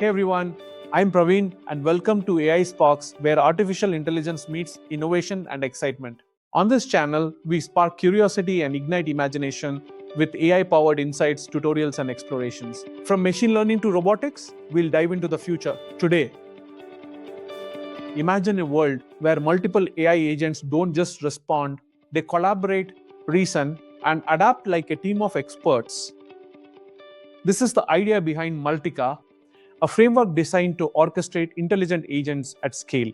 Hey everyone, I'm Praveen and welcome to AI Sparks, where artificial intelligence meets innovation and excitement. On this channel, we spark curiosity and ignite imagination with AI-powered insights, tutorials, and explorations. From machine learning to robotics, we'll dive into the future. Today, imagine a world where multiple AI agents don't just respond, they collaborate, reason, and adapt like a team of experts. This is the idea behind Multica, a framework designed to orchestrate intelligent agents at scale.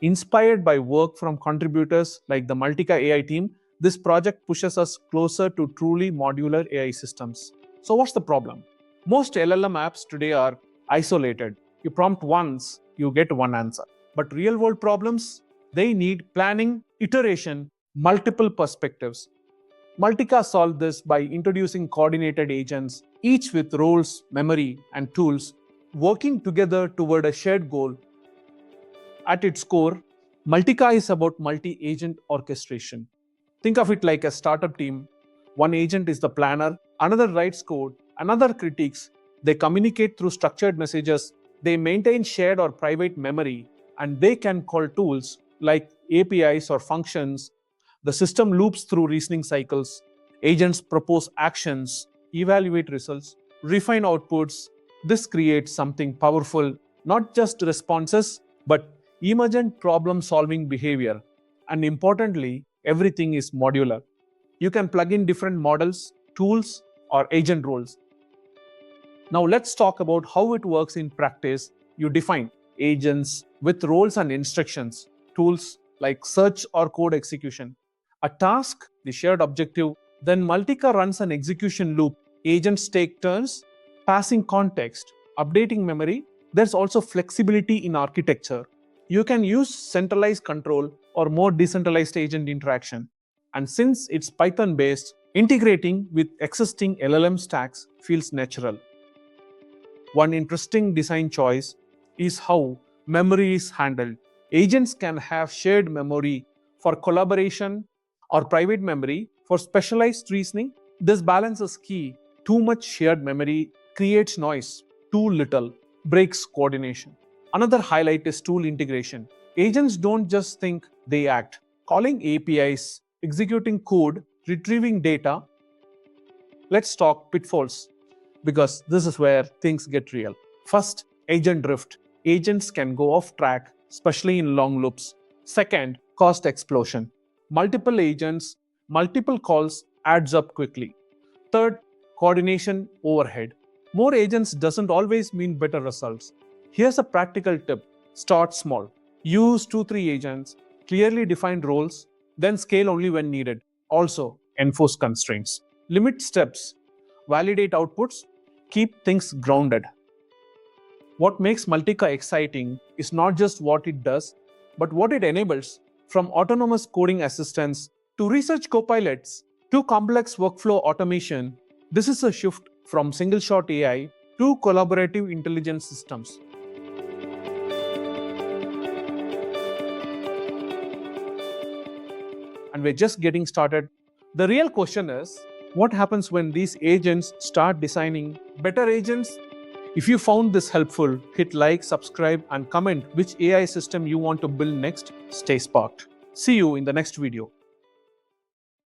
Inspired by work from contributors like the Multica AI team, this project pushes us closer to truly modular AI systems. So what's the problem? Most LLM apps today are isolated. You prompt once, you get one answer. But real-world problems, they need planning, iteration, multiple perspectives. Multica solved this by introducing coordinated agents, each with roles, memory, and tools, working together toward a shared goal. At its core, Multica is about multi-agent orchestration. Think of it like a startup team. One agent is the planner, another writes code, another critiques. They communicate through structured messages, they maintain shared or private memory, and they can call tools like APIs or functions. The system loops through reasoning cycles. Agents propose actions, evaluate results, refine outputs. This creates something powerful, not just responses, but emergent problem-solving behavior. And importantly, everything is modular. You can plug in different models, tools, or agent roles. Now let's talk about how it works in practice. You define agents with roles and instructions, tools like search or code execution, a task, the shared objective. Then Multica runs an execution loop. Agents take turns, passing context, updating memory. There's also flexibility in architecture. You can use centralized control or more decentralized agent interaction. And since it's Python-based, integrating with existing LLM stacks feels natural. One interesting design choice is how memory is handled. Agents can have shared memory for collaboration or private memory for specialized reasoning. This balance is key. Too much shared memory creates noise. Too little breaks coordination. Another highlight is tool integration. Agents don't just think, they act. Calling APIs, executing code, retrieving data. Let's talk pitfalls, because this is where things get real. First, agent drift. Agents can go off track, especially in long loops. Second, cost explosion. Multiple agents, multiple calls adds up quickly. Third, coordination overhead. More agents doesn't always mean better results. Here's a practical tip. Start small. Use 2-3 agents, clearly defined roles, then scale only when needed. Also, enforce constraints. Limit steps. Validate outputs. Keep things grounded. What makes Multica exciting is not just what it does, but what it enables. From autonomous coding assistants to research copilots to complex workflow automation, this is a shift from single-shot AI to collaborative intelligence systems. And we're just getting started. The real question is, what happens when these agents start designing better agents? If you found this helpful, hit like, subscribe, and comment which AI system you want to build next. Stay sparked. See you in the next video.